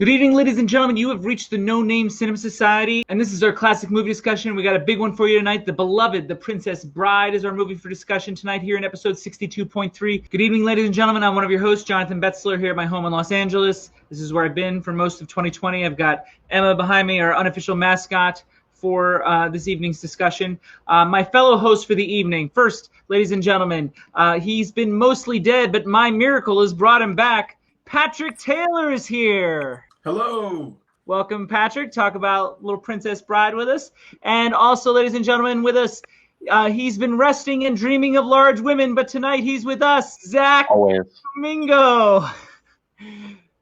Good evening, ladies and gentlemen. You have reached the No Name Cinema Society, and this is our classic movie discussion. We got a big one for you tonight. The beloved The Princess Bride is our movie for discussion tonight here in episode 62.3. Good evening, ladies and gentlemen. I'm one of your hosts, Jonathan BETZLER, here at my home in Los Angeles. This is where I've been for most of 2020. I've got Emma behind me, our unofficial mascot for this evening's discussion. My fellow host for the evening. First, ladies and gentlemen, he's been mostly dead, but my miracle has brought him back. Patrick Taylor is here. Hello. Welcome, Patrick. Talk about Little Princess Bride with us. And also, ladies and gentlemen, with us, he's been resting and dreaming of large women, but tonight he's with us, Zach Domingo.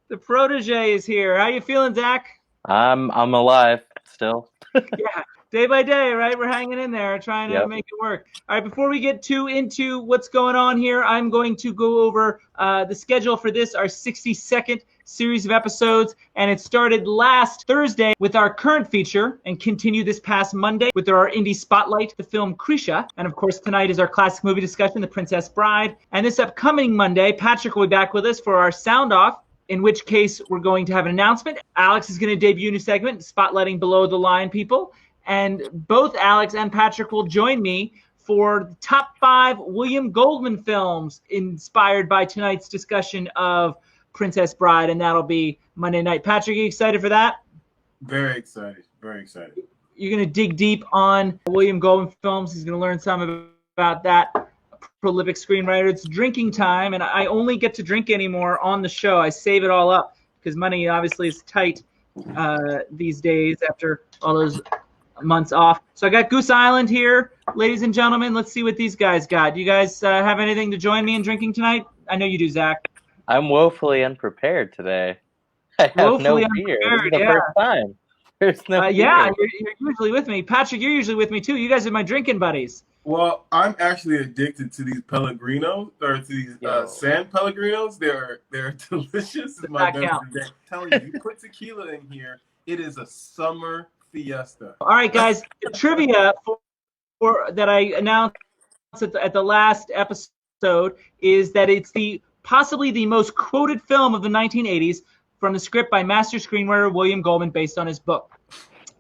The protege is here. How you feeling, Zach? I'm alive still. Yeah, day by day, right? We're hanging in there, trying to make it work. All right, before we get too into what's going on here, I'm going to go over the schedule for this, our 60-second series of episodes, and it started last Thursday with our current feature and continued this past Monday with our indie spotlight, the film Krisha, and of course tonight is our classic movie discussion, The Princess Bride, and this upcoming Monday, Patrick will be back with us for our sound off, in which case we're going to have an announcement. Alex is going to debut a new segment, spotlighting below the line people, and both Alex and Patrick will join me for the top 5 William Goldman films inspired by tonight's discussion of Princess Bride, and that'll be Monday night. Patrick, are you excited for that? Very excited. Very excited. You're going to dig deep on William Goldman films. He's going to learn some about that prolific screenwriter. It's drinking time, and I only get to drink anymore on the show. I save it all up because money obviously is tight these days after all those months off. So I got Goose Island here. Ladies and gentlemen, let's see what these guys got. Do you guys have anything to join me in drinking tonight? I know you do, Zach. I'm woefully unprepared today. I have no beer. This is the first time. There's no beer. Yeah, you're usually with me. Patrick, you're usually with me too. You guys are my drinking buddies. Well, I'm actually addicted to these Pellegrinos, or to these San Pellegrinos. They're delicious. I'm telling you, you put tequila in here, it is a summer fiesta. All right, guys. The trivia for that I announced at the last episode is that it's possibly the most quoted film of the 1980s from the script by master screenwriter William Goldman based on his book.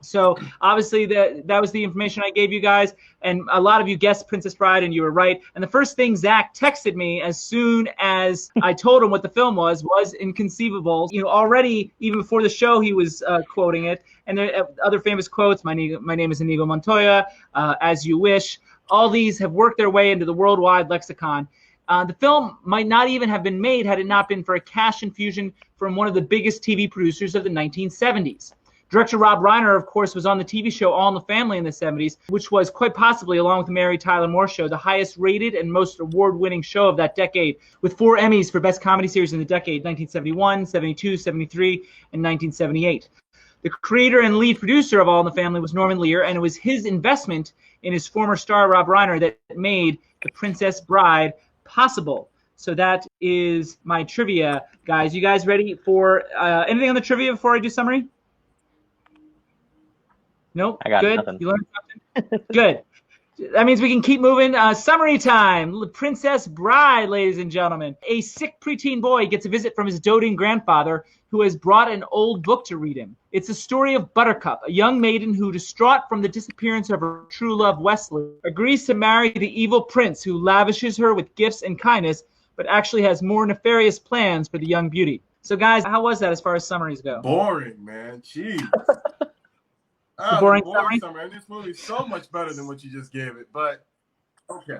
So obviously that was the information I gave you guys, and a lot of you guessed Princess Bride, and you were right. And the first thing Zach texted me as soon as I told him what the film was Inconceivable. You know, already even before the show he was quoting it, and there are other famous quotes. My name is Inigo Montoya. As you wish. All these have worked their way into the worldwide lexicon. The film might not even have been made had it not been for a cash infusion from one of the biggest TV producers of the 1970s. Director Rob Reiner, of course, was on the TV show All in the Family in the 70s, which was quite possibly, along with the Mary Tyler Moore Show, the highest rated and most award-winning show of that decade, with 4 Emmys for Best Comedy Series in the decade, 1971, 72, 73, and 1978. The creator and lead producer of All in the Family was Norman Lear, and it was his investment in his former star, Rob Reiner, that made The Princess Bride possible. So that is my trivia, guys. You guys ready for anything on the trivia before I do summary? Nope. I got Good. nothing. You learned something? Good. That means we can keep moving. Summary time. Princess Bride, ladies and gentlemen. A sick preteen boy gets a visit from his doting grandfather, who has brought an old book to read him. It's a story of Buttercup, a young maiden who, distraught from the disappearance of her true love, Wesley, agrees to marry the evil prince who lavishes her with gifts and kindness, but actually has more nefarious plans for the young beauty. So, guys, how was that as far as summaries go? Boring, man. Jeez. Boring summary. And this movie is so much better than what you just gave it, but okay.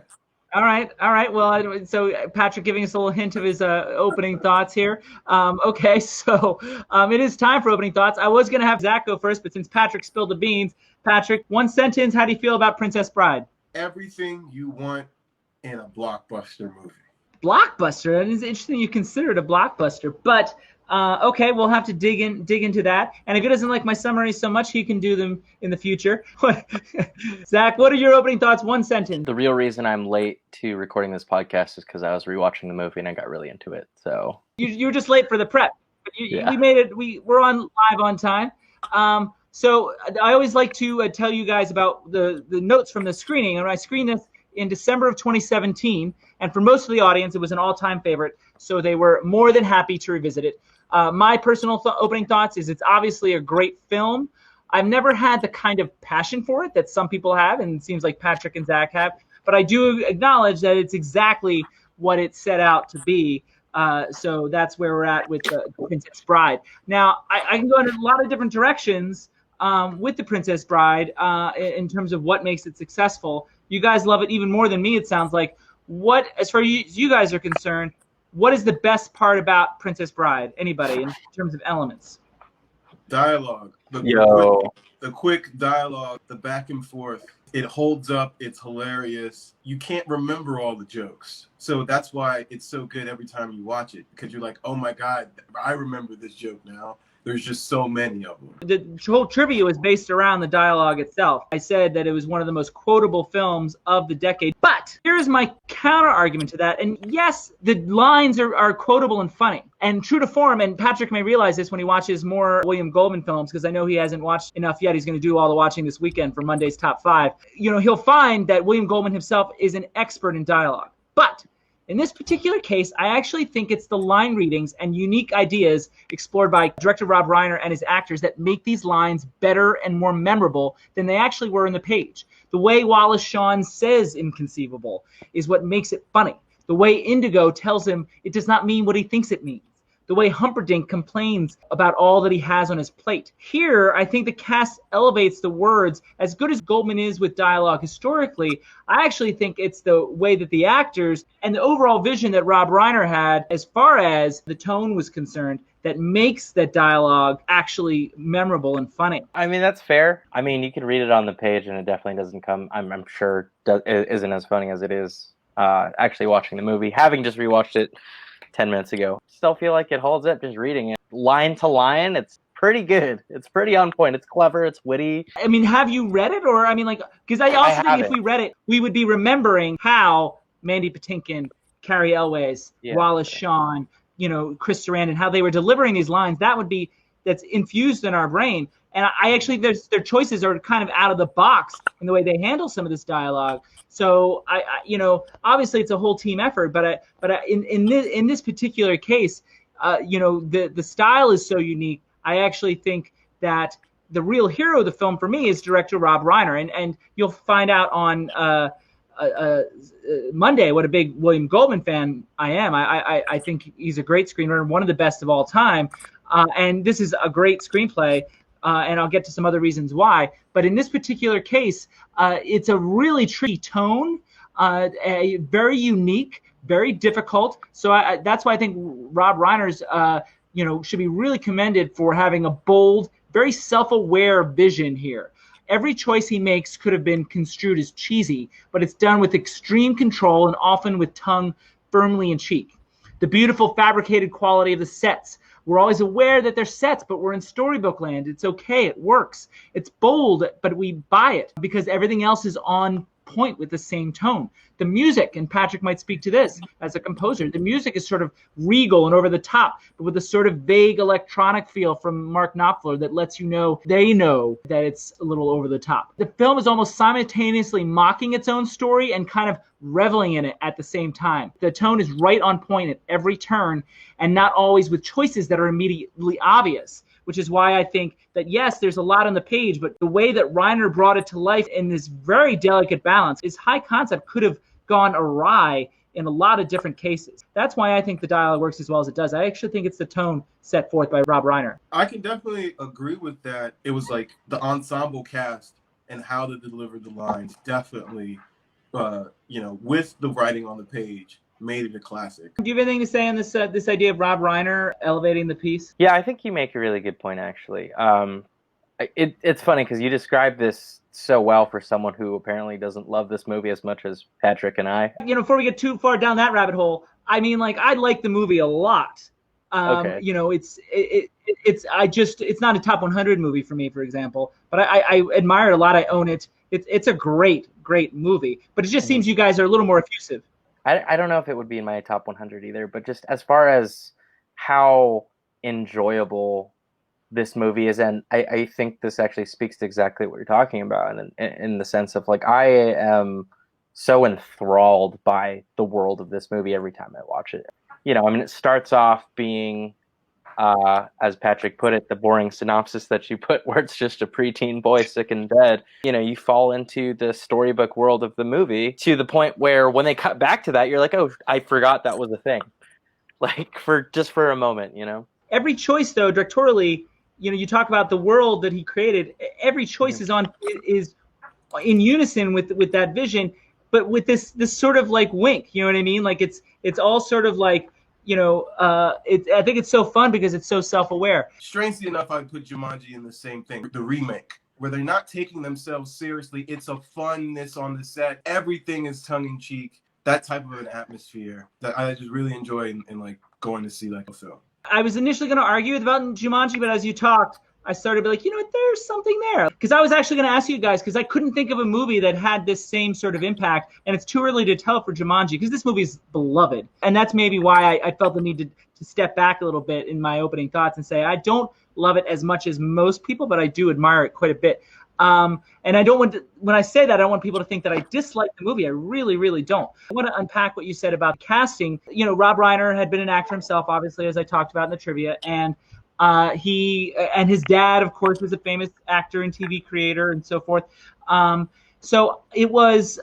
All right. Well, so Patrick giving us a little hint of his opening thoughts here. Okay, so it is time for opening thoughts. I was going to have Zach go first, but since Patrick spilled the beans, Patrick, one sentence, how do you feel about Princess Bride? Everything you want in a blockbuster movie. Blockbuster? It is interesting you consider it a blockbuster, but okay, we'll have to dig into that. And if he doesn't like my summaries so much, he can do them in the future. Zach, what are your opening thoughts? One sentence. The real reason I'm late to recording this podcast is because I was rewatching the movie and I got really into it. So you were just late for the prep. We made it. We're on live on time. So I always like to tell you guys about the notes from the screening. And I screened this in December of 2017, and for most of the audience, it was an all-time favorite. So they were more than happy to revisit it. My personal opening thoughts is it's obviously a great film. I've never had the kind of passion for it that some people have, and it seems like Patrick and Zach have. But I do acknowledge that it's exactly what it set out to be. So that's where we're at with the Princess Bride. Now, I can go in a lot of different directions with the Princess Bride in terms of what makes it successful. You guys love it even more than me, it sounds like. What, as far as you guys are concerned, what is the best part about Princess Bride? Anybody, in terms of elements? Dialogue. The quick dialogue, the back and forth. It holds up. It's hilarious. You can't remember all the jokes. So that's why it's so good every time you watch it, because you're like, oh my God, I remember this joke now. There's just so many of them. The whole trivia was based around the dialogue itself. I said that it was one of the most quotable films of the decade. But here's my counter argument to that. And yes, the lines are quotable and funny. And true to form, and Patrick may realize this when he watches more William Goldman films, because I know he hasn't watched enough yet. He's going to do all the watching this weekend for Monday's Top 5. You know, he'll find that William Goldman himself is an expert in dialogue. But in this particular case, I actually think it's the line readings and unique ideas explored by director Rob Reiner and his actors that make these lines better and more memorable than they actually were in the page. The way Wallace Shawn says inconceivable is what makes it funny. The way Indigo tells him it does not mean what he thinks it means. The way Humperdinck complains about all that he has on his plate. Here, I think the cast elevates the words. As good as Goldman is with dialogue historically, I actually think it's the way that the actors and the overall vision that Rob Reiner had as far as the tone was concerned that makes that dialogue actually memorable and funny. I mean, that's fair. I mean, you can read it on the page and it definitely doesn't come, I'm sure, it isn't as funny as it is actually watching the movie. Having just rewatched it 10 minutes ago. Still feel like it holds up just reading it. Line to line, it's pretty good. It's pretty on point. It's clever. It's witty. I mean, have you read it? Or, I mean, like, because I also think if we read it, we would be remembering how Mandy Patinkin, Carrie Elwes, Wallace Shawn, you know, Chris Sarandon, how they were delivering these lines. That's infused in our brain. And I actually, their choices are kind of out of the box in the way they handle some of this dialogue. So I you know, obviously it's a whole team effort, but in this particular case, you know, the style is so unique. I actually think that the real hero of the film for me is director Rob Reiner, and you'll find out on Monday what a big William Goldman fan I am. I think he's a great screenwriter, one of the best of all time, and this is a great screenplay. And I'll get to some other reasons why. But in this particular case, it's a really tricky tone, very unique, very difficult. So that's why I think Rob Reiner's, you know, should be really commended for having a bold, very self-aware vision here. Every choice he makes could have been construed as cheesy, but it's done with extreme control and often with tongue firmly in cheek. The beautiful fabricated quality of the sets. We're always aware that they're sets, but we're in storybook land. It's okay. It works. It's bold, but we buy it because everything else is on point with the same tone. The music, and Patrick might speak to this as a composer, the music is sort of regal and over the top, but with a sort of vague electronic feel from Mark Knopfler that lets you know they know that it's a little over the top. The film is almost simultaneously mocking its own story and kind of reveling in it at the same time. The tone is right on point at every turn and not always with choices that are immediately obvious, which is why I think that, yes, there's a lot on the page, but the way that Reiner brought it to life in this very delicate balance, his high concept could have gone awry in a lot of different cases. That's why I think the dialogue works as well as it does. I actually think it's the tone set forth by Rob Reiner. I can definitely agree with that. It was like the ensemble cast and how they delivered the lines definitely, you know, with the writing on the page, made it a classic. Do you have anything to say on this this idea of Rob Reiner elevating the piece? Yeah, I think you make a really good point, actually. It's funny because you described this so well for someone who apparently doesn't love this movie as much as Patrick and I. You know, before we get too far down that rabbit hole, I mean, like, I like the movie a lot. Okay. You know, it's not a top 100 movie for me, for example, but I admire it a lot. I own it. It's a great movie, but it just seems you guys are a little more effusive. I don't know if it would be in my top 100 either, but just as far as how enjoyable this movie is, and I think this actually speaks to exactly what you're talking about, and in the sense of, like, I am so enthralled by the world of this movie every time I watch it. You know, I mean, it starts off being as Patrick put it, the boring synopsis that you put, where it's just a preteen boy sick in bed. You know, you fall into the storybook world of the movie to the point where when they cut back to that, you're like, oh, I forgot that was a thing. Like for a moment, you know. Every choice, though, directorially, you know, you talk about the world that he created. Every choice is in unison with that vision, but with this sort of like wink. You know what I mean? Like it's all sort of like, you know, I think it's so fun because it's so self-aware. Strangely enough, I put Jumanji in the same thing, the remake, where they're not taking themselves seriously. It's a funness on the set. Everything is tongue-in-cheek. That type of an atmosphere that I just really enjoy in like going to see like a film. I was initially going to argue about Jumanji, but as you talked, I started to be like, you know what, there's something there. Because I was actually going to ask you guys, because I couldn't think of a movie that had this same sort of impact, and it's too early to tell for Jumanji, because this movie is beloved. And that's maybe why I felt the need to step back a little bit in my opening thoughts and say, I don't love it as much as most people, but I do admire it quite a bit. And I don't want to, when I say that, I don't want people to think that I dislike the movie. I really, really don't. I want to unpack what you said about casting. You know, Rob Reiner had been an actor himself, obviously, as I talked about in the trivia. And he and his dad, of course, was a famous actor and TV creator and so forth. So it was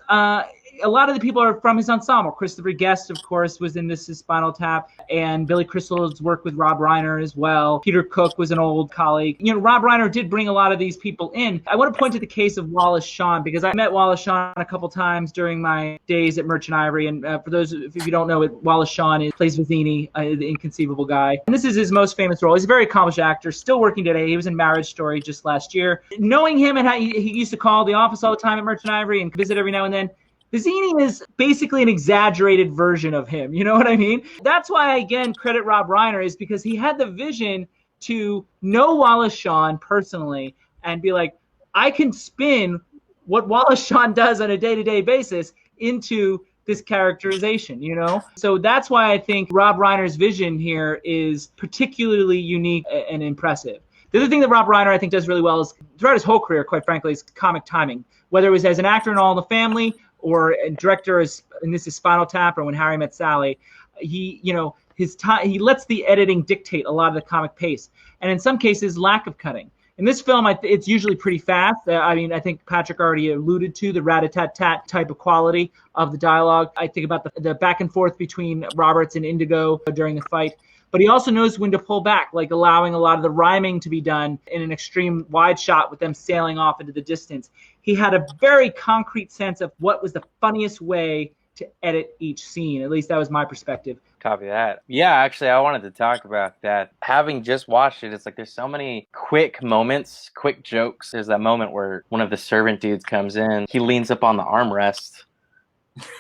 a lot of the people are from his ensemble. Christopher Guest, of course, was in this Spinal Tap, and Billy Crystal's worked with Rob Reiner as well. Peter Cook was an old colleague. You know, Rob Reiner did bring a lot of these people in. I want to point to the case of Wallace Shawn, because I met Wallace Shawn a couple times during my days at Merchant Ivory. And for those of you don't know it, Wallace Shawn plays Vizzini, the inconceivable guy. And this is his most famous role. He's a very accomplished actor, still working today. He was in Marriage Story just last year. Knowing him and how he used to call the office all the time at Merchant Ivory and visit every now and then, Vizzini is basically an exaggerated version of him. You know what I mean? That's why I, again, credit Rob Reiner, is because he had the vision to know Wallace Shawn personally and be like, I can spin what Wallace Shawn does on a day-to-day basis into this characterization, you know? So that's why I think Rob Reiner's vision here is particularly unique and impressive. The other thing that Rob Reiner, I think, does really well is, throughout his whole career, quite frankly, is comic timing. Whether it was as an actor in All in the Family, or a director, and this is Spinal Tap, or When Harry Met Sally, he lets the editing dictate a lot of the comic pace, and in some cases, lack of cutting. In this film, it's usually pretty fast. I think Patrick already alluded to the rat-a-tat-tat type of quality of the dialogue. I think about the back and forth between Roberts and Indigo during the fight. But he also knows when to pull back, like allowing a lot of the rhyming to be done in an extreme wide shot with them sailing off into the distance. He had a very concrete sense of what was the funniest way to edit each scene. At least that was my perspective. Copy that. Yeah, actually, I wanted to talk about that. Having just watched it, it's like there's so many quick moments, quick jokes. There's that moment where one of the servant dudes comes in. He leans up on the armrest.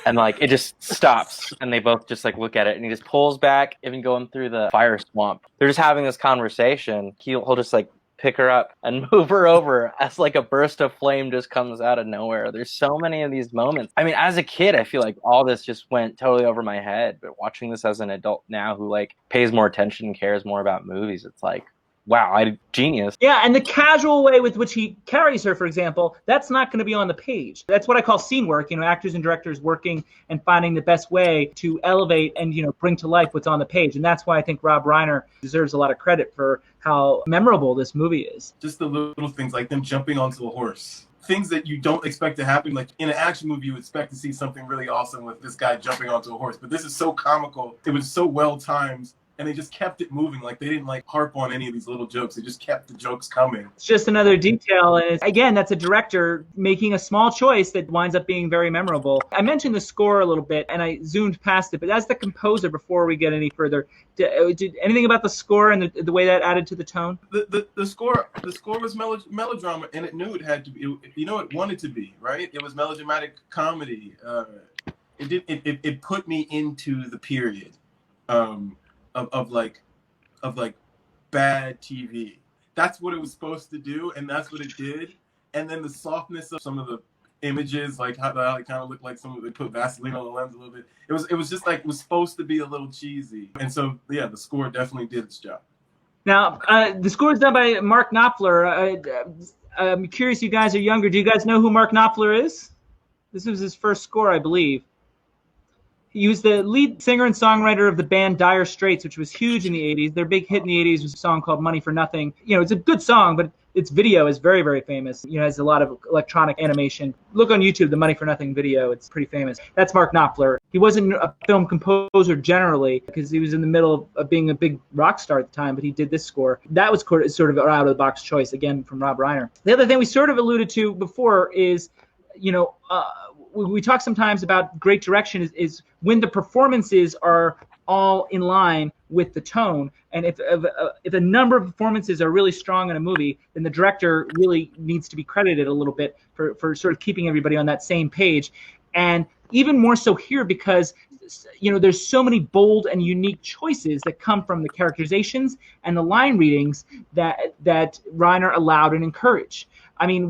And like it just stops, and they both just like look at it, and he just pulls back, even going through the fire swamp. They're just having this conversation. He'll just like pick her up and move her over as like a burst of flame just comes out of nowhere. There's so many of these moments. I mean, as a kid, I feel like all this just went totally over my head. But watching this as an adult now, who like pays more attention and cares more about movies, it's like, wow, genius. Yeah, and the casual way with which he carries her, for example, that's not going to be on the page. That's what I call scene work, you know, actors and directors working and finding the best way to elevate and, you know, bring to life what's on the page. And that's why I think Rob Reiner deserves a lot of credit for how memorable this movie is. Just the little things like them jumping onto a horse. Things that you don't expect to happen. Like in an action movie, you expect to see something really awesome with this guy jumping onto a horse. But this is so comical. It was so well timed. And they just kept it moving. Like they didn't like harp on any of these little jokes. They just kept the jokes coming. It's just another detail. And again, that's a director making a small choice that winds up being very memorable. I mentioned the score a little bit and I zoomed past it, but as the composer, before we get any further, did anything about the score and the way that added to the tone? The score was melodrama, and it knew it had to be. You know, it wanted to be, right? It was melodramatic comedy. It put me into the period. Of bad TV. That's what it was supposed to do, and that's what it did. And then the softness of some of the images, like how it kind of looked like they put Vaseline on the lens a little bit. It was just like it was supposed to be a little cheesy. And so yeah, the score definitely did its job. Now the score is done by Mark Knopfler. I'm curious, you guys are younger. Do you guys know who Mark Knopfler is? This was his first score, I believe. He was the lead singer and songwriter of the band Dire Straits, which was huge in the 80s. Their big hit in the 80s was a song called Money for Nothing. It's a good song, but its video is very, very famous. It has a lot of electronic animation. Look on YouTube, the Money for Nothing video. It's pretty famous. That's Mark Knopfler. He wasn't a film composer generally because he was in the middle of being a big rock star at the time, but he did this score. That was sort of an out-of-the-box choice, again, from Rob Reiner. The other thing we sort of alluded to before is, we talk sometimes about great direction is when the performances are all in line with the tone. And if a number of performances are really strong in a movie, then the director really needs to be credited a little bit for sort of keeping everybody on that same page. And even more so here because, there's so many bold and unique choices that come from the characterizations and the line readings that Reiner allowed and encouraged. I mean,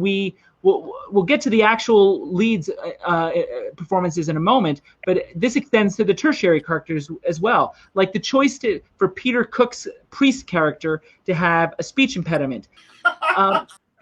We'll get to the actual leads performances in a moment, but this extends to the tertiary characters as well. Like the choice for Peter Cook's priest character to have a speech impediment.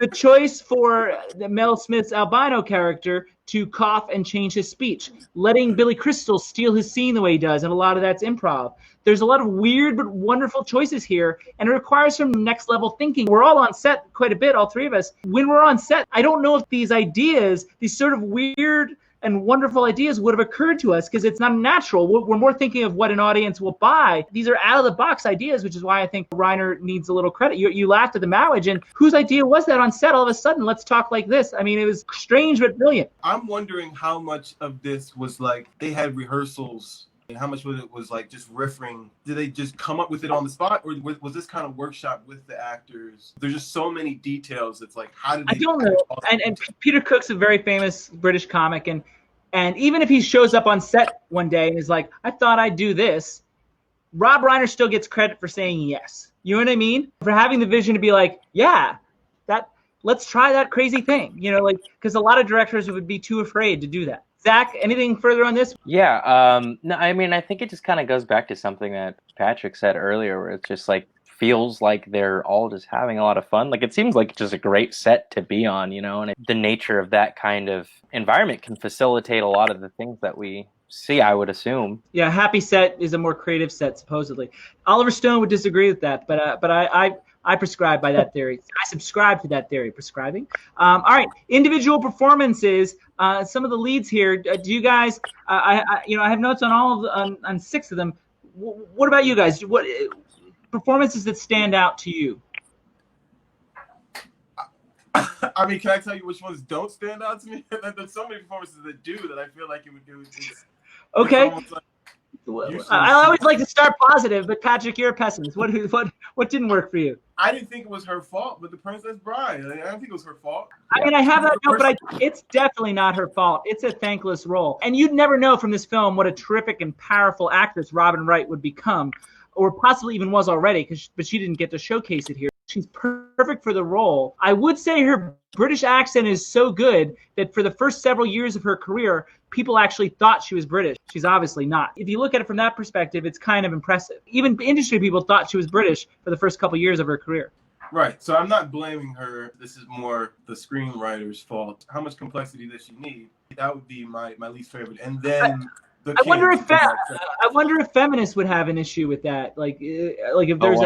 The choice for the Mel Smith's albino character to cough and change his speech. Letting Billy Crystal steal his scene the way he does, and a lot of that's improv. There's a lot of weird but wonderful choices here, and it requires some next level thinking. We're all on set quite a bit, all three of us. When we're on set, I don't know if these ideas, these sort of weird and wonderful ideas would have occurred to us because it's not natural. We're more thinking of what an audience will buy. These are out-of-the-box ideas, which is why I think Reiner needs a little credit. You laughed at the marriage, and whose idea was that on set all of a sudden? Let's talk like this. I mean, it was strange but brilliant. I'm wondering how much of this was like they had rehearsals and how much of it was like just riffing. Did they just come up with it on the spot, or was this kind of workshop with the actors? There's just so many details. It's like, how did they... I don't know. And Peter Cook's a very famous British comic, and even if he shows up on set one day and is like, I thought I'd do this, Rob Reiner still gets credit for saying yes. You know what I mean? For having the vision to be like, yeah, let's try that crazy thing. Because a lot of directors would be too afraid to do that. Zach, anything further on this? Yeah. No, I mean, I think it just kind of goes back to something that Patrick said earlier, where it's just like, feels like they're all just having a lot of fun. Like, it seems like just a great set to be on, and the nature of that kind of environment can facilitate a lot of the things that we see, I would assume. Yeah, happy set is a more creative set, supposedly. Oliver Stone would disagree with that, but I prescribe by that theory. I subscribe to that theory, prescribing. All right, individual performances. Some of the leads here. Do you guys? I have notes on all of on 6 of them. What about you guys? What performances that stand out to you? I mean, can I tell you which ones don't stand out to me? There's so many performances that do that I feel like it would do. Okay. I always like to start positive, but Patrick, you're a pessimist. What didn't work for you? I didn't think it was her fault, but the Princess Bride. I don't think it was her fault. I mean, I have that note, but it's definitely not her fault. It's a thankless role. And you'd never know from this film what a terrific and powerful actress Robin Wright would become, or possibly even was already, but she didn't get to showcase it here. She's perfect for the role. I would say her British accent is so good that for the first several years of her career, people actually thought she was British. She's obviously not. If you look at it from that perspective, it's kind of impressive. Even industry people thought she was British for the first couple years of her career. Right. So I'm not blaming her. This is more the screenwriter's fault. How much complexity does she need? That would be my least favorite. And then... I wonder if feminists would have an issue with that. Like if there's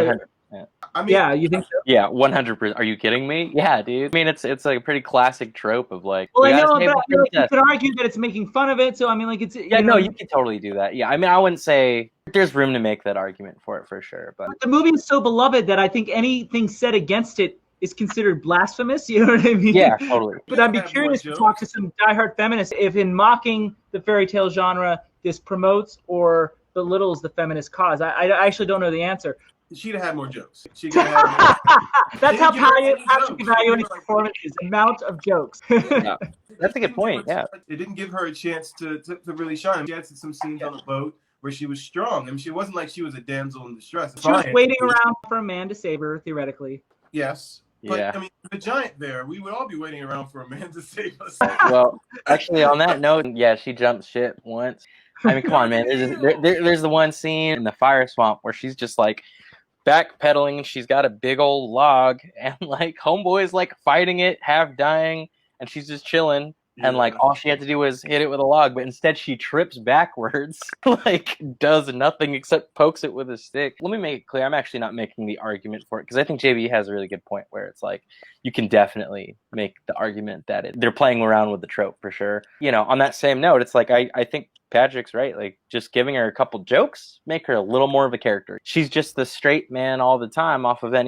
Yeah, you think so? Yeah, 100%. Are you kidding me? Yeah, dude. I mean, it's like a pretty classic trope of like. Well, I know, but you could argue that it's making fun of it. So I mean, like it's. Yeah, no, you can totally do that. Yeah, I mean, I wouldn't say there's room to make that argument for it for sure, but the movie is so beloved that I think anything said against it is considered blasphemous. You know what I mean? Yeah, totally. But I'd be curious to talk to some diehard feminists if, in mocking the fairy tale genre, this promotes or belittles the feminist cause. I actually don't know the answer. She'd have had more jokes. That's how Patrick evaluates performances, amount of jokes. Yeah. That's a good point, yeah. It didn't give her a chance to really shine. She had some scenes on the boat where she was strong. I mean, she wasn't like she was a damsel in distress. She was waiting around for a man to save her, theoretically. Yes. But, yeah. I mean, the giant there, we would all be waiting around for a man to save us. Well, actually, on that note, yeah, she jumped ship once. I mean, come on, man. There's the one scene in the fire swamp where she's just like backpedaling. She's got a big old log, and like homeboy is like fighting it, half dying, and she's just chilling. and like all she had to do was hit it with a log, but instead she trips backwards, like does nothing except pokes it with a stick. Let me make it clear, I'm actually not making the argument for it, because I think JB has a really good point where it's like you can definitely make the argument that they're playing around with the trope for sure. You know, on that same note, it's like I think Patrick's right. Like, just giving her a couple jokes, make her a little more of a character. She's just the straight man all the time off of but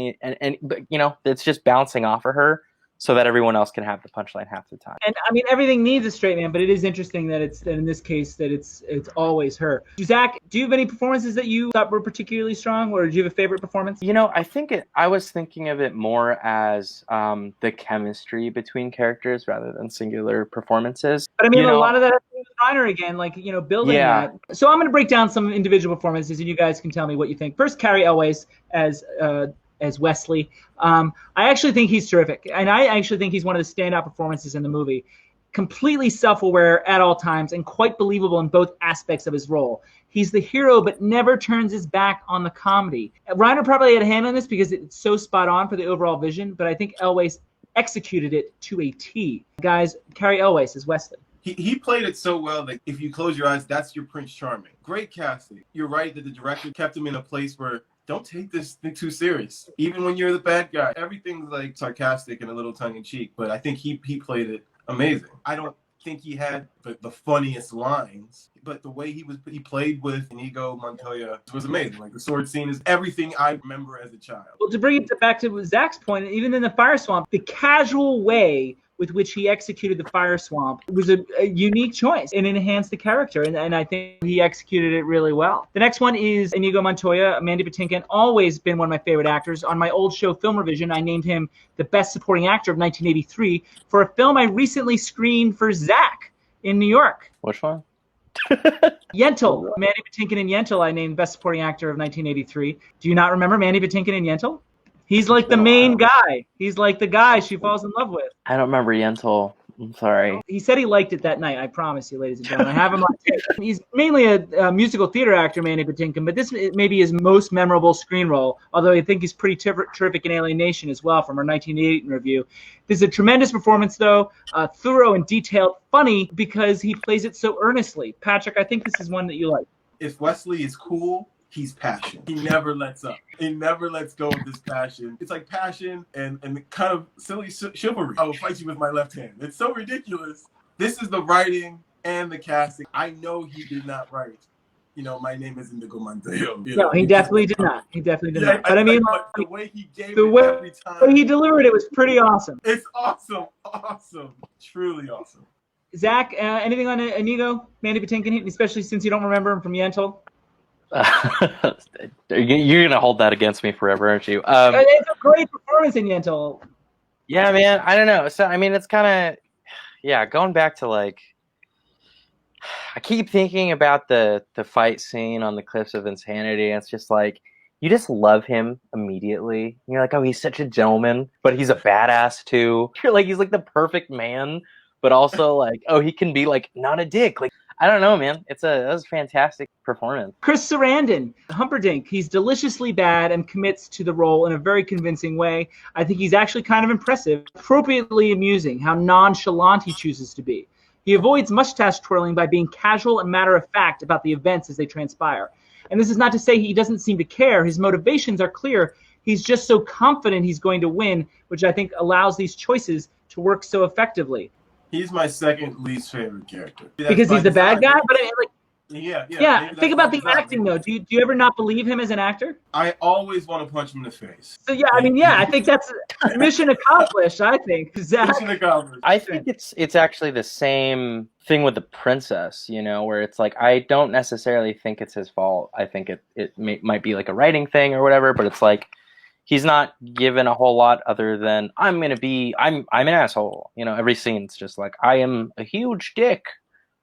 you know, it's just bouncing off of her so that everyone else can have the punchline half the time. And I mean, everything needs a straight man, but it is interesting that in this case that it's always her. Zach, do you have any performances that you thought were particularly strong, or do you have a favorite performance? You know, I was thinking of it more as the chemistry between characters rather than singular performances. But I mean, a lot of that has to do with Reiner again, like, you know, building that. So I'm going to break down some individual performances, and you guys can tell me what you think. First, Cary Elwes as Wesley. I actually think he's terrific, and I actually think he's one of the standout performances in the movie. Completely self-aware at all times and quite believable in both aspects of his role. He's the hero, but never turns his back on the comedy. Reiner probably had a hand on this because it's so spot on for the overall vision, but I think Elwes executed it to a T. Guys, Cary Elwes as Wesley. He played it so well that if you close your eyes, that's your Prince Charming. Great casting. You're right that the director kept him in a place where don't take this thing too serious. Even when you're the bad guy, everything's like sarcastic and a little tongue-in-cheek, but I think he played it amazing. I don't think he had the funniest lines, but the way he played with Inigo Montoya was amazing. Like, the sword scene is everything I remember as a child. Well, to bring it back to Zach's point, even in the Fire Swamp, the casual way with which he executed the Fire Swamp was a unique choice and enhanced the character, and I think he executed it really well. The next one is Inigo Montoya. Mandy Patinkin, always been one of my favorite actors. On my old show, Film Revision, I named him the Best Supporting Actor of 1983 for a film I recently screened for Zach in New York. Which one? Yentl. Mandy Patinkin in Yentl, I named Best Supporting Actor of 1983. Do you not remember Mandy Patinkin in Yentl? He's like the main guy. He's like the guy she falls in love with. I don't remember Yentl. I'm sorry. He said he liked it that night. I promise you, ladies and gentlemen. I have him on tape. He's mainly a musical theater actor, Mandy Patinkin, but this may be his most memorable screen role, although I think he's pretty terrific in Alien Nation as well from our 1988 review. This is a tremendous performance, though, thorough and detailed, funny because he plays it so earnestly. Patrick, I think this is one that you like. If Wesley is cool, he's passion. He never lets up. He never lets go of this passion. It's like passion and kind of silly chivalry. I will fight you with my left hand. It's so ridiculous. This is the writing and the casting. I know he did not write, you know, my name is Inigo Montoya. No, he definitely did not. He definitely did not. But I mean, the way he gave the it way every time. he delivered it was pretty awesome. It's awesome. Awesome. Truly awesome. Zach, anything on Inigo, Mandy Patinkin, especially since you don't remember him from Yentl? You're gonna hold that against me forever, aren't you? It's a great performance in Yentl. Yeah, man. I don't know. So I mean, it's kind of going back to like, I keep thinking about the fight scene on the Cliffs of Insanity, and it's just like you just love him immediately. And you're like, oh, he's such a gentleman, but he's a badass too. You're like, he's like the perfect man, but also like, oh, he can be like not a dick. Like, I don't know, man. That was a fantastic performance. Chris Sarandon, Humperdinck. He's deliciously bad and commits to the role in a very convincing way. I think he's actually kind of impressive. Appropriately amusing how nonchalant he chooses to be. He avoids mustache twirling by being casual and matter-of-fact about the events as they transpire. And this is not to say he doesn't seem to care. His motivations are clear. He's just so confident he's going to win, which I think allows these choices to work so effectively. He's my second least favorite character. Because he's the bad guy? But like, yeah. Think about the acting, though. Do you ever not believe him as an actor? I always want to punch him in the face. So, I think that's mission accomplished, I think. Mission accomplished. I think it's actually the same thing with the princess, you know, where it's like, I don't necessarily think it's his fault. I think it might be like a writing thing or whatever, but it's like, he's not given a whole lot other than I'm an asshole. You know, every scene's just like, I am a huge dick.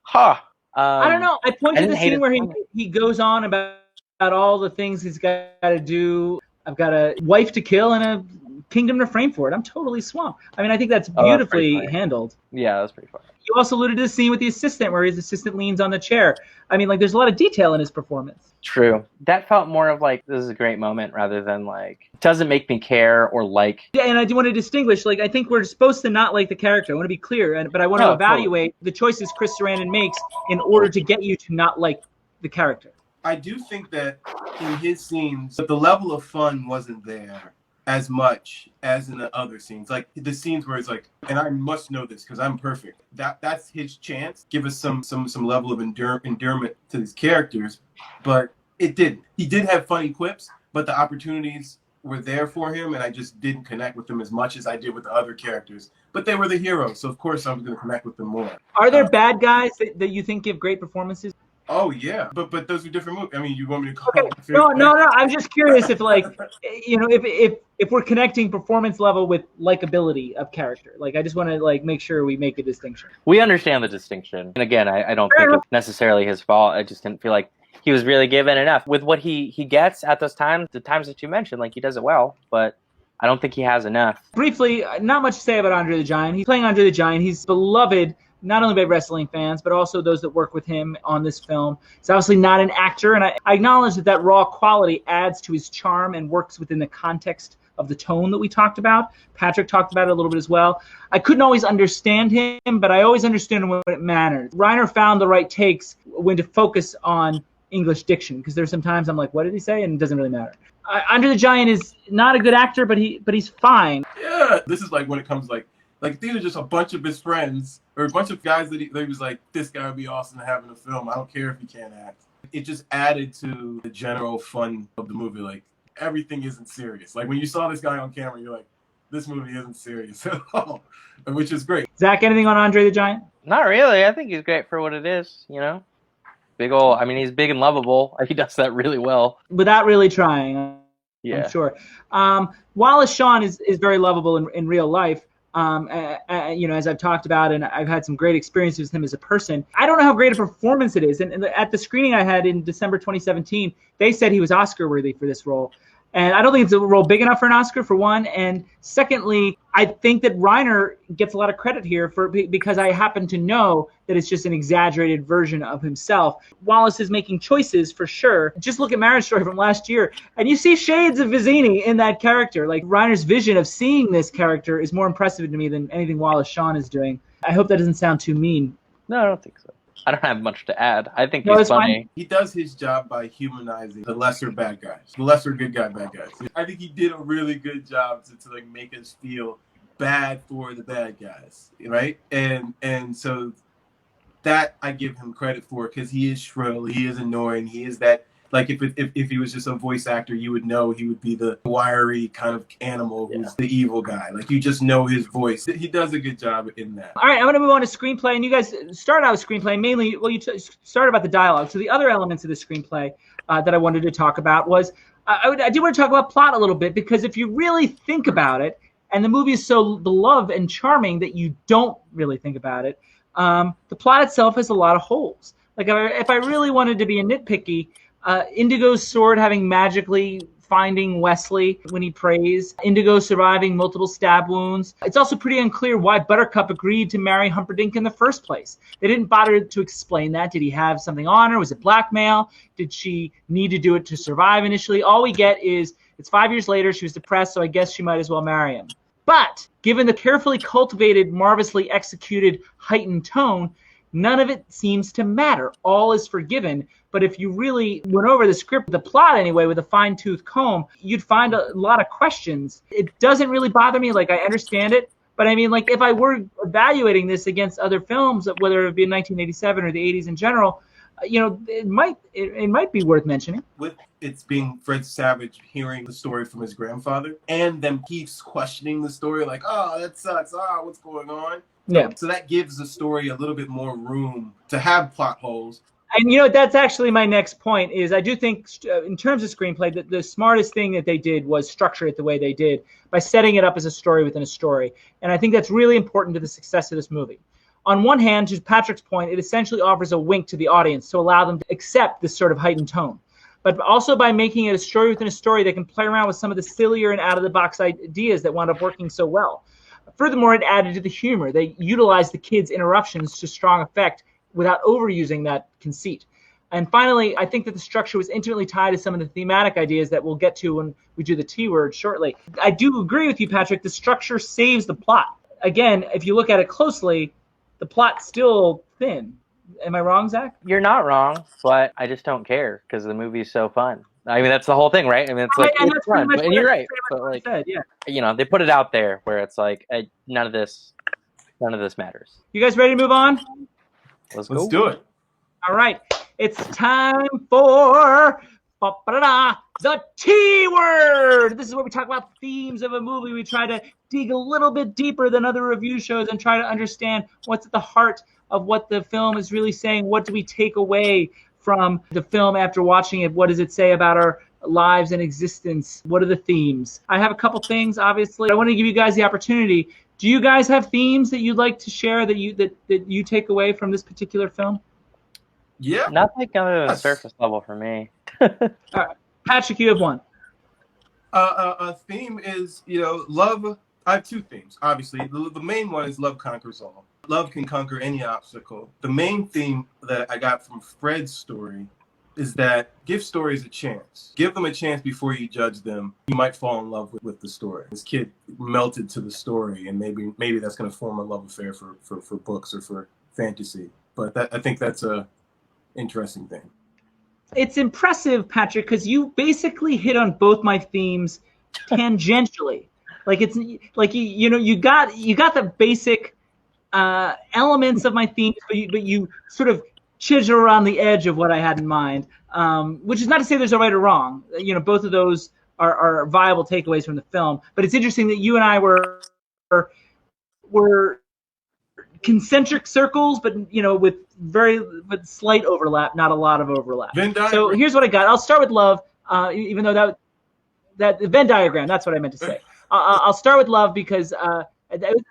Ha. I don't know. I point to the scene where he goes on about all the things he's got to do. I've got a wife to kill and a kingdom to frame for it. I'm totally swamped. I mean, I think that's beautifully handled. Yeah, that's pretty funny. You also alluded to the scene with the assistant where his assistant leans on the chair. I mean, like, there's a lot of detail in his performance. True. That felt more of like, this is a great moment rather than like, it doesn't make me care or like. Yeah, and I do want to distinguish, like, I think we're supposed to not like the character. I want to be clear, but I want to evaluate the choices Chris Sarandon makes in order to get you to not like the character. I do think that in his scenes, the level of fun wasn't there as much as in the other scenes. Like the scenes where it's like, and I must know this because I'm perfect. That's his chance. Give us some level of endearment to these characters, but it didn't. He did have funny quips, but the opportunities were there for him, and I just didn't connect with them as much as I did with the other characters. But they were the heroes, so of course I'm going to connect with them more. Are there bad guys that you think give great performances? Oh yeah, but those are different movies. I mean, you want me to call? Okay. No. I'm just curious if, like, you know, if we're connecting performance level with likability of character. Like, I just want to like make sure we make a distinction. We understand the distinction, and again, I don't think it's necessarily his fault. I just didn't feel like he was really given enough with what he gets at those times. The times that you mentioned, like, he does it well, but I don't think he has enough. Briefly, not much to say about Andre the Giant. He's playing Andre the Giant. He's beloved not only by wrestling fans, but also those that work with him on this film. He's obviously not an actor, and I acknowledge that raw quality adds to his charm and works within the context of the tone that we talked about. Patrick talked about it a little bit as well. I couldn't always understand him, but I always understood when it mattered. Reiner found the right takes when to focus on English diction, because there's some times I'm like, what did he say? And it doesn't really matter. Andre the Giant is not a good actor, but he's fine. Yeah, this is like when it comes like these are just a bunch of his friends or a bunch of guys that he was like, this guy would be awesome to have in a film. I don't care if he can't act. It just added to the general fun of the movie. Like, everything isn't serious. Like, when you saw this guy on camera, you're like, this movie isn't serious at all, which is great. Zach, anything on Andre the Giant? Not really. I think he's great for what it is, you know? Big old, I mean, he's big and lovable. He does that really well. Without really trying, yeah. I'm sure. Wallace Shawn is very lovable in real life. You know, as I've talked about, and I've had some great experiences with him as a person. I don't know how great a performance it is. And at the screening I had in December 2017, they said he was Oscar worthy for this role. And I don't think it's a role big enough for an Oscar, for one. And secondly, I think that Reiner gets a lot of credit here because I happen to know that it's just an exaggerated version of himself. Wallace is making choices for sure. Just look at Marriage Story from last year, and you see shades of Vizzini in that character. Like, Reiner's vision of seeing this character is more impressive to me than anything Wallace Shawn is doing. I hope that doesn't sound too mean. No, I don't think so. I don't have much to add. I think he's funny. Fine. He does his job by humanizing the lesser bad guys, the lesser good guy bad guys. I think he did a really good job to like make us feel bad for the bad guys, right? And so that I give him credit for, because he is shrill, he is annoying, he is that. Like, if he was just a voice actor, you would know he would be the wiry kind of animal who's the evil guy. Like, you just know his voice. He does a good job in that. All right, I'm going to move on to screenplay. And you guys started out with screenplay mainly. Well, you started about the dialogue. So the other elements of the screenplay that I wanted to talk about was I do want to talk about plot a little bit, because if you really think about it, and the movie is so beloved and charming that you don't really think about it, the plot itself has a lot of holes. Like, if I really wanted to be a nitpicky, Indigo's sword having magically finding Wesley when he prays, Indigo surviving multiple stab wounds. It's also pretty unclear why Buttercup agreed to marry Humperdinck in the first place. They didn't bother to explain that. Did he have something on her? Was it blackmail? Did she need to do it to survive initially? All we get is it's 5 years later, she was depressed, so I guess she might as well marry him. But given the carefully cultivated, marvelously executed, heightened tone, none of it seems to matter. All is forgiven. But if you really went over the script, the plot anyway, with a fine-tooth comb, you'd find a lot of questions. It doesn't really bother me. Like, I understand it. But I mean, like, if I were evaluating this against other films, whether it be in 1987 or the 80s in general, you know, it might be worth mentioning. With it's being Fred Savage hearing the story from his grandfather, and then keeps questioning the story, like, oh, that sucks. Oh, what's going on? Yeah. So that gives the story a little bit more room to have plot holes. And, you know, that's actually my next point is I do think in terms of screenplay, that the smartest thing that they did was structure it the way they did by setting it up as a story within a story. And I think that's really important to the success of this movie. On one hand, to Patrick's point, it essentially offers a wink to the audience to allow them to accept this sort of heightened tone. But also by making it a story within a story, they can play around with some of the sillier and out-of-the-box ideas that wound up working so well. Furthermore, it added to the humor. They utilized the kids' interruptions to strong effect without overusing that conceit. And finally, I think that the structure was intimately tied to some of the thematic ideas that we'll get to when we do the T word shortly. I do agree with you, Patrick. The structure saves the plot. Again, if you look at it closely, the plot's still thin. Am I wrong, Zach? You're not wrong, but I just don't care because the movie's so fun. I mean, that's the whole thing, right? I mean, it's like, and it's fun, and you're right. But like, said, yeah. You know, they put it out there where it's like, none of this matters. You guys ready to move on? Let's do it. All right. It's time for the T word. This is where we talk about themes of a movie. We try to dig a little bit deeper than other review shows and try to understand what's at the heart of what the film is really saying. What do we take away from the film after watching it? What does it say about our lives and existence? What are the themes? I have a couple things, obviously. I want to give you guys the opportunity. Do you guys have themes that you'd like to share that you take away from this particular film? Yeah. Nothing other than surface level for me. All right. Patrick, you have one. A theme is, love. I have two themes, obviously. The main one is love conquers all. Love can conquer any obstacle. The main theme that I got from Fred's story is that give stories a chance. Give them a chance before you judge them. You might fall in love with the story. This kid melted to the story, and maybe that's going to form a love affair for books or for fantasy. But I think that's a interesting thing. It's impressive, Patrick, because you basically hit on both my themes tangentially. Like it's like you got the basic elements of my themes, but you sort of chisel around the edge of what I had in mind. Which is not to say there's a right or wrong. Both of those are viable takeaways from the film. But it's interesting that you and I were concentric circles, but with slight overlap, not a lot of overlap. So here's what I got. I'll start with love, even though that Venn diagram, that's what I meant to say. I'll start with love because that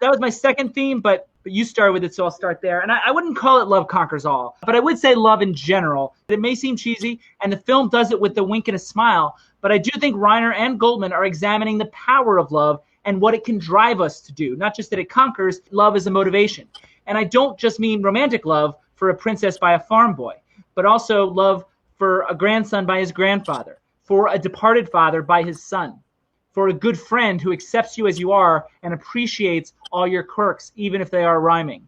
was my second theme, but you started with it, so I'll start there. And I wouldn't call it love conquers all, but I would say love in general. It may seem cheesy, and the film does it with a wink and a smile, but I do think Reiner and Goldman are examining the power of love and what it can drive us to do. Not just that it conquers, love is a motivation. And I don't just mean romantic love for a princess by a farm boy, but also love for a grandson by his grandfather, for a departed father by his son, for a good friend who accepts you as you are and appreciates all your quirks, even if they are rhyming.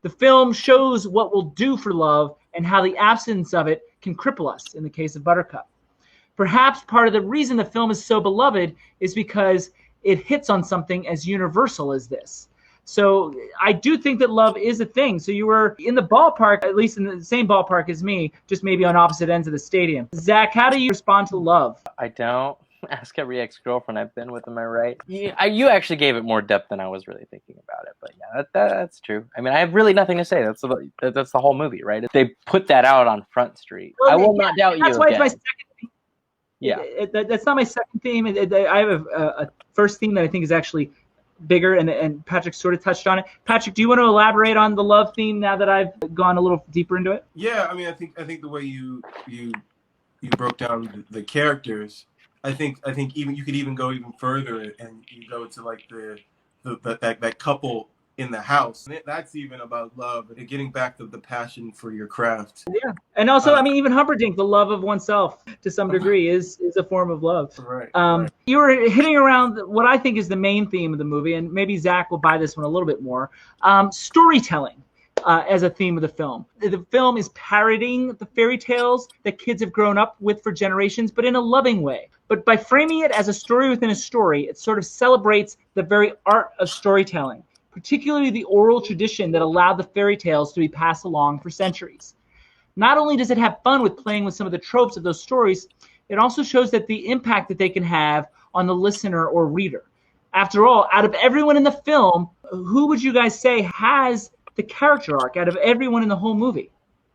The film shows what we'll do for love and how the absence of it can cripple us, in the case of Buttercup. Perhaps part of the reason the film is so beloved is because it hits on something as universal as this. So I do think that love is a thing. So you were in the ballpark, at least in the same ballpark as me, just maybe on opposite ends of the stadium. Zach, how do you respond to love? I don't. Ask every ex-girlfriend I've been with, am I right? You actually gave it more depth than I was really thinking about it. But yeah, that's true. I mean, I have really nothing to say. That's the whole movie, right? They put that out on Front Street. Well, I will not doubt you. That's why again. It's my second theme. Yeah. That's not my second theme. I have a first theme that I think is actually bigger, and Patrick sort of touched on it. Patrick, do you want to elaborate on the love theme now that I've gone a little deeper into it? Yeah, I mean, I think the way you broke down the characters, I think even you could even go even further, and you go to like that couple in the house. That's even about love and getting back to the passion for your craft. Yeah, and also, I mean, even Humperdinck, the love of oneself to some degree is a form of love. Right. You were hitting around what I think is the main theme of the movie, and maybe Zach will buy this one a little bit more. Storytelling as a theme of the film. The film is parodying the fairy tales that kids have grown up with for generations, but in a loving way. But by framing it as a story within a story, it sort of celebrates the very art of storytelling, particularly the oral tradition that allowed the fairy tales to be passed along for centuries. Not only does it have fun with playing with some of the tropes of those stories, it also shows that the impact that they can have on the listener or reader. After all, out of everyone in the film, who would you guys say has the character arc out of everyone in the whole movie?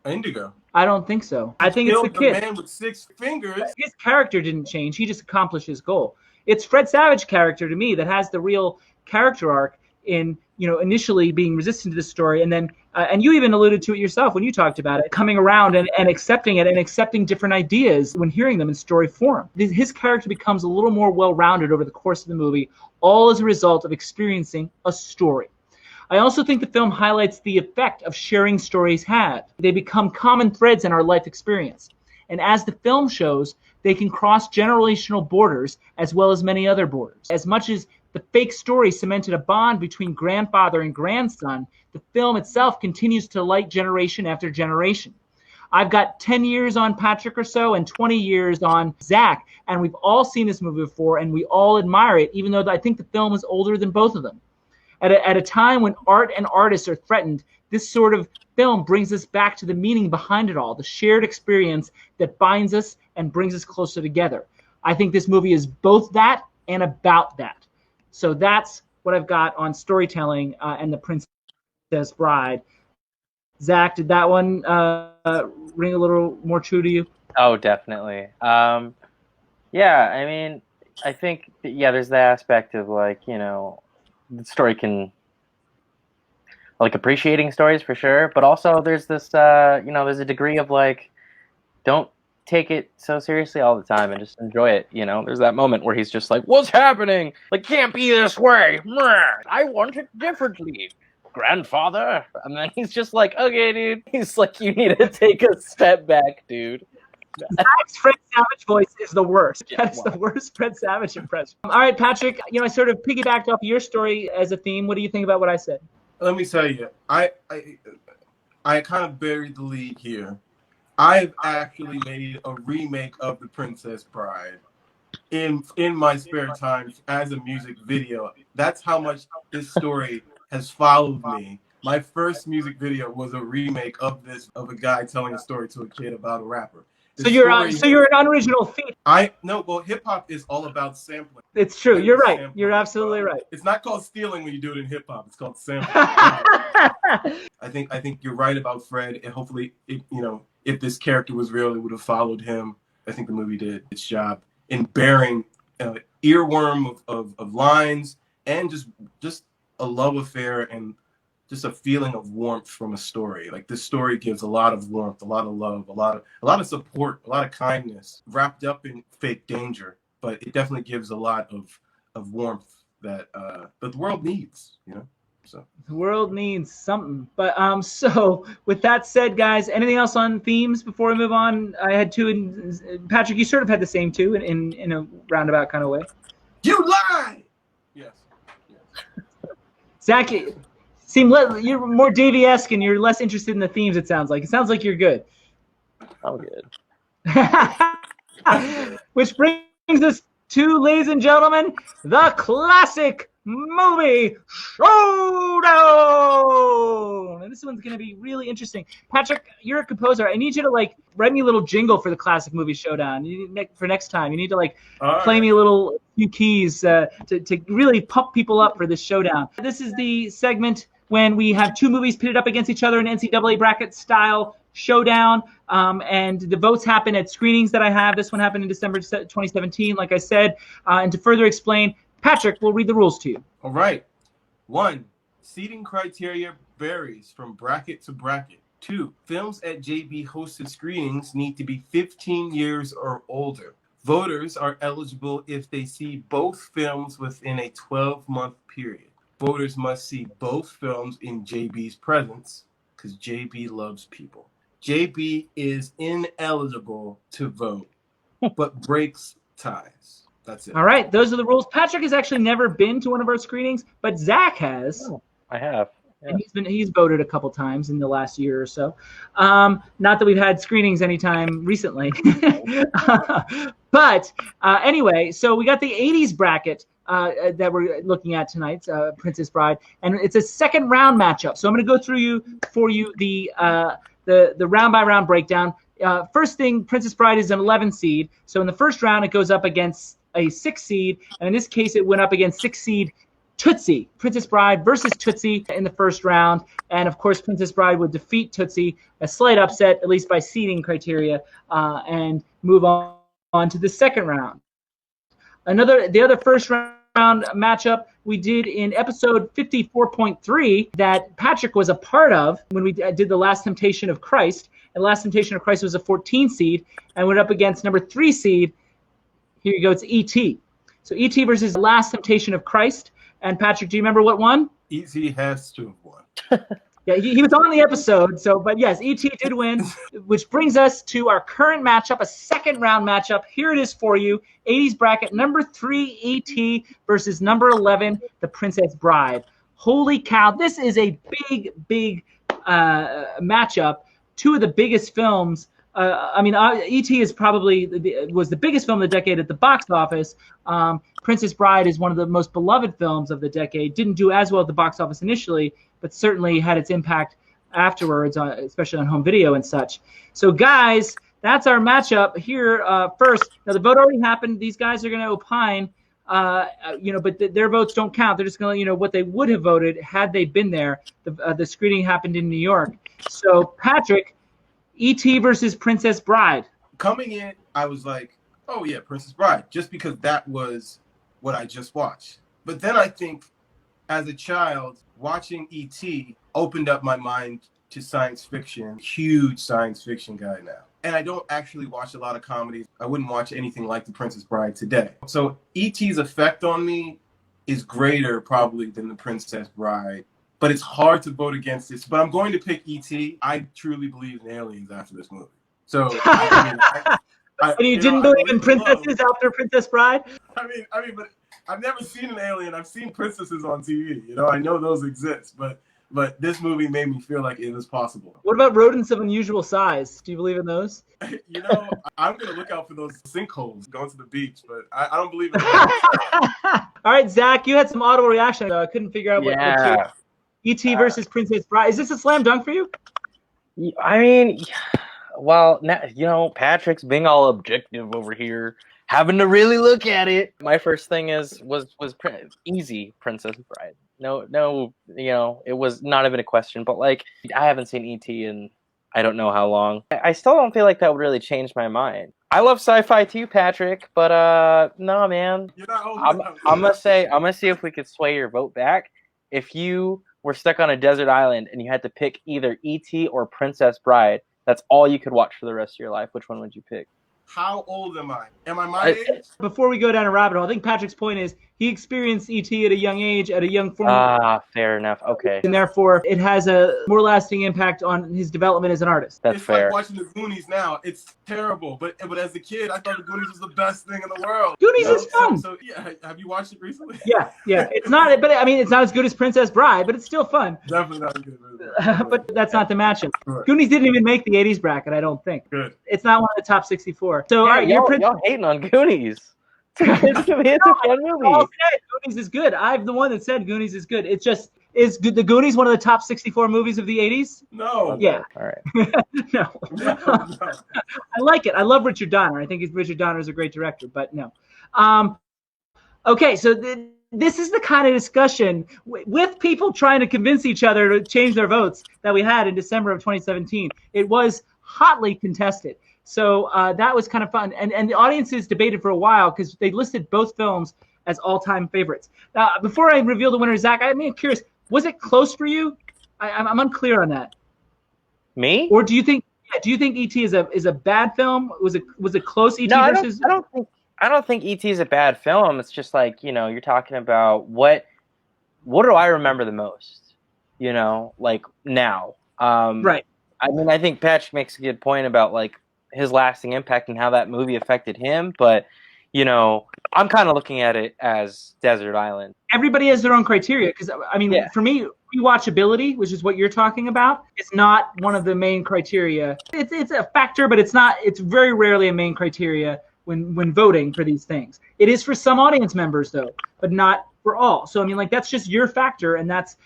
Indigo. I don't think so. I think it's the kid. The man with 6 fingers. His character didn't change. He just accomplished his goal. It's Fred Savage's character to me that has the real character arc in, initially being resistant to the story and then and you even alluded to it yourself when you talked about it, coming around and accepting it and accepting different ideas when hearing them in story form. His character becomes a little more well-rounded over the course of the movie, all as a result of experiencing a story. I also think the film highlights the effect of sharing stories have. They become common threads in our life experience. And as the film shows, they can cross generational borders as well as many other borders. As much as the fake story cemented a bond between grandfather and grandson, the film itself continues to light generation after generation. I've got 10 years on Patrick or so and 20 years on Zach, and we've all seen this movie before, and we all admire it, even though I think the film is older than both of them. At a time when art and artists are threatened, this sort of film brings us back to the meaning behind it all, the shared experience that binds us and brings us closer together. I think this movie is both that and about that. So that's what I've got on storytelling and The Princess Bride. Zach, did that one ring a little more true to you? Oh, definitely. Yeah, I mean, I think, there's the aspect of, like, you know, the story can, like, appreciating stories for sure, but also there's this, there's a degree of, like, don't take it so seriously all the time and just enjoy it, you know? There's that moment where he's just like, what's happening? Like, can't be this way. I want it differently, grandfather. And then he's just like, okay, dude. He's like, you need to take a step back, dude. Zach's Fred Savage voice is the worst. That's the worst Fred Savage impression. All right, Patrick, I sort of piggybacked off your story as a theme. What do you think about what I said? Let me tell you, I kind of buried the lead here. I've actually made a remake of The Princess Bride in my spare time as a music video. That's how much this story has followed me. My first music video was a remake of a guy telling a story to a kid about a rapper. So you're an unoriginal feat. Well, hip hop is all about sampling. It's true. You're right. You're absolutely right. It's not called stealing when you do it in hip hop. It's called sampling. I think you're right about Fred. And hopefully, if this character was real, it would have followed him. I think the movie did its job in bearing earworm of lines and just a love affair and just a feeling of warmth from a story. Like, this story gives a lot of warmth, a lot of love, a lot of support, a lot of kindness wrapped up in fake danger. But it definitely gives a lot of warmth that the world needs, So the world needs something. But so with that said, guys, anything else on themes before we move on? I had two, and Patrick, you sort of had the same too in a roundabout kind of way. You lie. Yes. Zach, you're more Davey-esque and you're less interested in the themes. It sounds like you're good. I'm good. Which brings us to, ladies and gentlemen, the classic movie showdown. And this one's going to be really interesting. Patrick, you're a composer. I need you to write me a little jingle for the classic movie showdown. For next time, you need to play me a few keys to really pump people up for this showdown. This is the segment when we have two movies pitted up against each other in NCAA bracket style showdown, and the votes happen at screenings that I have. This one happened in December 2017, like I said. And to further explain, Patrick will read the rules to you. All right. 1, seating criteria varies from bracket to bracket. 2, films at JB hosted screenings need to be 15 years or older. Voters are eligible if they see both films within a 12-month period. Voters must see both films in JB's presence because JB loves people. JB is ineligible to vote, but breaks ties. That's it. All right, those are the rules. Patrick has actually never been to one of our screenings, but Zach has. Oh, I have. Yeah. And he's voted a couple times in the last year or so. Not that we've had screenings anytime recently. But anyway, so we got the 80s bracket that we're looking at tonight, Princess Bride, and it's a second round matchup. So I'm going to go through for you the round by round breakdown. First thing, Princess Bride is an 11 seed. So in the first round, it goes up against a 6 seed, and in this case, it went up against 6 seed Tootsie. Princess Bride versus Tootsie in the first round, and of course, Princess Bride would defeat Tootsie, a slight upset, at least by seeding criteria, and move on to the second round. The other first round matchup we did in episode 54.3 that Patrick was a part of when we did The Last Temptation of Christ. And Last Temptation of Christ was a 14 seed and went up against number 3 seed. Here you go, it's E.T. So E.T. versus Last Temptation of Christ. And Patrick, do you remember what won? E.T. has to have won. Yeah, he was on the episode, but yes, E.T. did win, which brings us to our current matchup, a second round matchup. Here it is for you, 80s bracket, number 3, E.T. versus number 11, The Princess Bride. Holy cow, this is a big matchup. Two of the biggest films. E.T. is probably was the biggest film of the decade at the box office. Princess Bride is one of the most beloved films of the decade. Didn't do as well at the box office initially, but certainly had its impact afterwards, especially on home video and such. So, guys, that's our matchup here. First, now the vote already happened. These guys are going to opine, but their votes don't count. They're just going to, what they would have voted had they been there. The screening happened in New York. So, Patrick, E.T. versus Princess Bride. Coming in, I was like, oh, yeah, Princess Bride, just because that was what I just watched. But then I think, as a child, watching E.T. opened up my mind to science fiction. Huge science fiction guy now. And I don't actually watch a lot of comedies. I wouldn't watch anything like The Princess Bride today. So E.T.'s effect on me is greater probably than The Princess Bride. But it's hard to vote against this. But I'm going to pick E.T. I truly believe in aliens after this movie. So, and you didn't believe in princesses after Princess Bride? I mean, but I've never seen an alien. I've seen princesses on TV. I know those exist. But this movie made me feel like it was possible. What about rodents of unusual size? Do you believe in those? I'm going to look out for those sinkholes going to the beach, but I don't believe in those. All right, Zach, you had some audible reaction. I couldn't figure out what E.T. versus Princess Bride. Is this a slam dunk for you? I mean, well, Patrick's being all objective over here, having to really look at it. My first thing was easy Princess Bride. No, it was not even a question. But I haven't seen E.T. in I don't know how long. I still don't feel like that would really change my mind. I love sci-fi too, Patrick, but no, man. You're not old enough. I'm gonna see if we could sway your vote back. If you were stuck on a desert island and you had to pick either E.T. or Princess Bride, that's all you could watch for the rest of your life, which one would you pick? How old am I? Am I my age? Before we go down a rabbit hole, I think Patrick's point is he experienced E.T. at a young age, at a young form. Fair enough. Okay. And therefore, it has a more lasting impact on his development as an artist. That's fair. Like watching the Goonies now. It's terrible. But as a kid, I thought the Goonies was the best thing in the world. Goonies is fun. So, yeah, have you watched it recently? Yeah. It's not, but I mean, it's not as good as Princess Bride, but it's still fun. Definitely not as good. But that's not the matchup. Right. Goonies didn't even make the 80s bracket, I don't think. Good. It's not one of the top 64. So, Yeah, all right, y'all hating on Goonies. It's a fun movie. Goonies is good. I'm the one that said Goonies is good. It's just, is the Goonies one of the top 64 movies of the 80s? No. Okay. Yeah. All right. No. I like it. I love Richard Donner. I think Richard Donner is a great director, but no. Okay, so this is the kind of discussion with people trying to convince each other to change their votes that we had in December of 2017. It was hotly contested. So that was kind of fun. And the audiences debated for a while because they listed both films as all-time favorites. Now, before I reveal the winner, Zach, I'm curious, was it close for you? I'm unclear on that. Me? Or do you think E.T. is a bad film? Was it close, E.T. No, versus? I don't think E.T. is a bad film. It's just you're talking about what do I remember the most? Now. Right. I mean, I think Patrick makes a good point about his lasting impact and how that movie affected him, but I'm kind of looking at it as Desert Island. Everybody has their own criteria because for me, rewatchability, which is what you're talking about, is not one of the main criteria. It's a factor, but it's not. It's very rarely a main criteria when voting for these things. It is for some audience members though, but not for all. So that's just your factor, and that's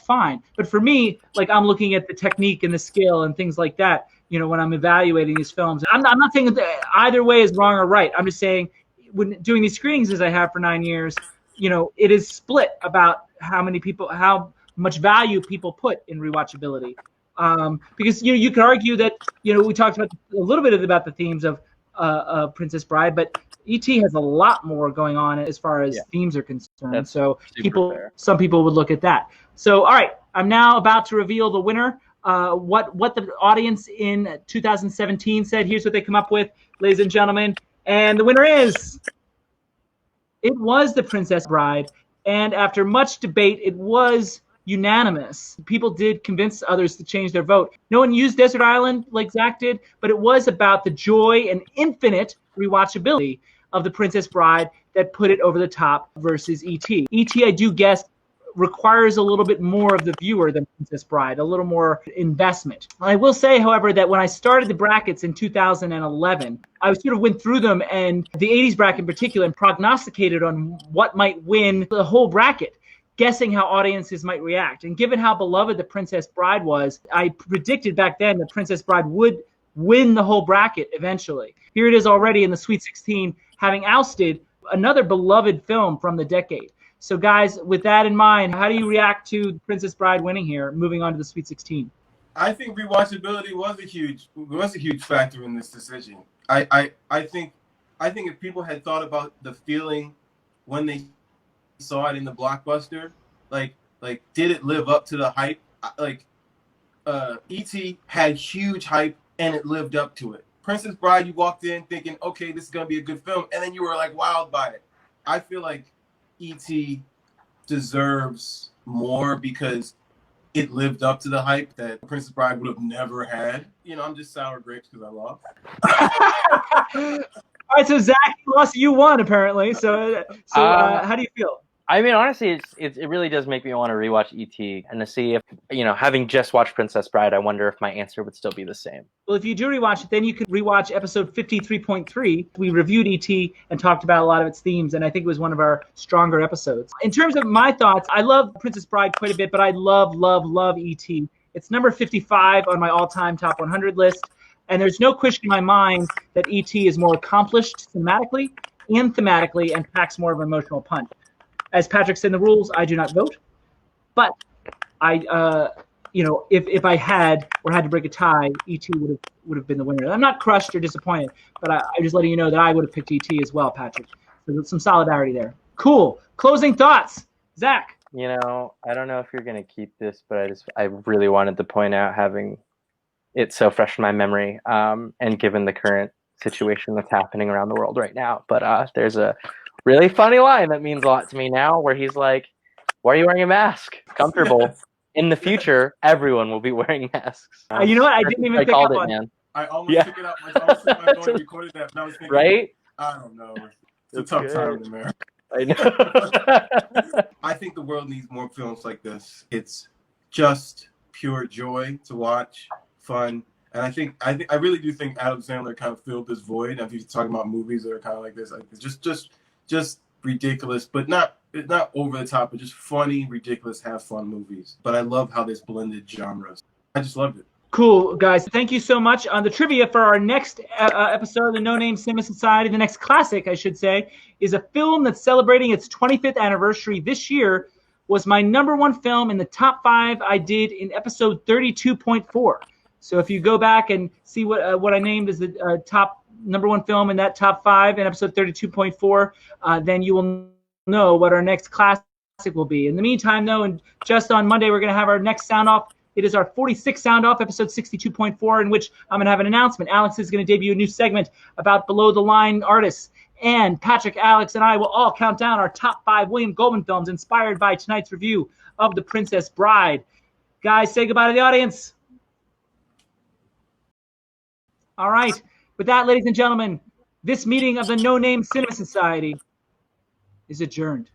fine. But for me, I'm looking at the technique and the skill and things like that. When I'm evaluating these films, I'm not saying that either way is wrong or right. I'm just saying, when doing these screenings as I have for 9 years, it is split about how much value people put in rewatchability. Because you could argue that we talked about a little bit about the themes of Princess Bride, but E.T. has a lot more going on as far as themes are concerned. That's so fair. Some people would look at that. So, all right, I'm now about to reveal the winner. What the audience in 2017 said. Here's what they come up with, ladies and gentlemen. And the winner is, it was The Princess Bride. And after much debate, it was unanimous. People did convince others to change their vote. No one used Desert Island like Zach did, but it was about the joy and infinite rewatchability of The Princess Bride that put it over the top versus E.T. E.T., I do guess, requires a little bit more of the viewer than Princess Bride, a little more investment. I will say, however, that when I started the brackets in 2011, I sort of went through them, and the 80s bracket in particular, and prognosticated on what might win the whole bracket, guessing how audiences might react. And given how beloved The Princess Bride was, I predicted back then that Princess Bride would win the whole bracket eventually. Here it is already in the Sweet 16, having ousted another beloved film from the decade. So, guys, with that in mind, how do you react to Princess Bride winning here, moving on to the Sweet 16? I think rewatchability was a huge factor in this decision. I think if people had thought about the feeling when they saw it in the blockbuster, like did it live up to the hype? E.T. had huge hype and it lived up to it. Princess Bride, you walked in thinking, okay, this is gonna be a good film, and then you were like wowed by it. I feel like E.T. deserves more because it lived up to the hype that Princess Bride would have never had. You know, I'm just sour grapes because I lost. All right, so Zach, you lost. You won, apparently. So how do you feel? I mean, honestly, it really does make me want to rewatch E.T. and to see if, having just watched Princess Bride, I wonder if my answer would still be the same. Well, if you do rewatch it, then you could rewatch episode 53.3. We reviewed E.T. and talked about a lot of its themes, and I think it was one of our stronger episodes. In terms of my thoughts, I love Princess Bride quite a bit, but I love E.T. It's number 55 on my all-time top 100 list, and there's no question in my mind that E.T. is more accomplished thematically and packs more of an emotional punch. As Patrick said in the rules, I do not vote, but I, if I had to break a tie, E.T. would have been the winner. I'm not crushed or disappointed, but I'm just letting you know that I would have picked E.T. as well, Patrick. So there's some solidarity there. Cool. Closing thoughts, Zach. I don't know if you're gonna keep this, but I really wanted to point out, having it so fresh in my memory, and given the current situation that's happening around the world right now. But there's a really funny line that means a lot to me now, where he's like, "Why are you wearing a mask? Comfortable. In the future, everyone will be wearing masks." You know what? I didn't even pick up on. Man. I almost took it out. I almost took my phone and recorded that, but I was thinking, right? I don't know. It's a tough time in America. I know. I think the world needs more films like this. It's just pure joy to watch, fun. And I really do think Adam Sandler kind of filled this void. If he's talking about movies that are kind of like this, it's just ridiculous, but not over the top, but just funny, ridiculous, have fun movies. But I love how this blended genres. I just loved it. Cool, guys. Thank you so much. On the trivia for our next episode of the No Name Cinema Society, the next classic, I should say, is a film that's celebrating its 25th anniversary this year. Was my number one film in the top 5 I did in episode 32.4. So if you go back and see what I named as the top number one film in that top 5 in episode 32.4, then you will know what our next classic will be. In the meantime, though, and just on Monday, we're going to have our next sound off. It is our 46th sound off, episode 62.4, in which I'm going to have an announcement. Alex is going to debut a new segment about below the line artists. And Patrick, Alex, and I will all count down our top 5 William Goldman films inspired by tonight's review of The Princess Bride. Guys, say goodbye to the audience. All right. With that, ladies and gentlemen, this meeting of the No Name Cinema Society is adjourned.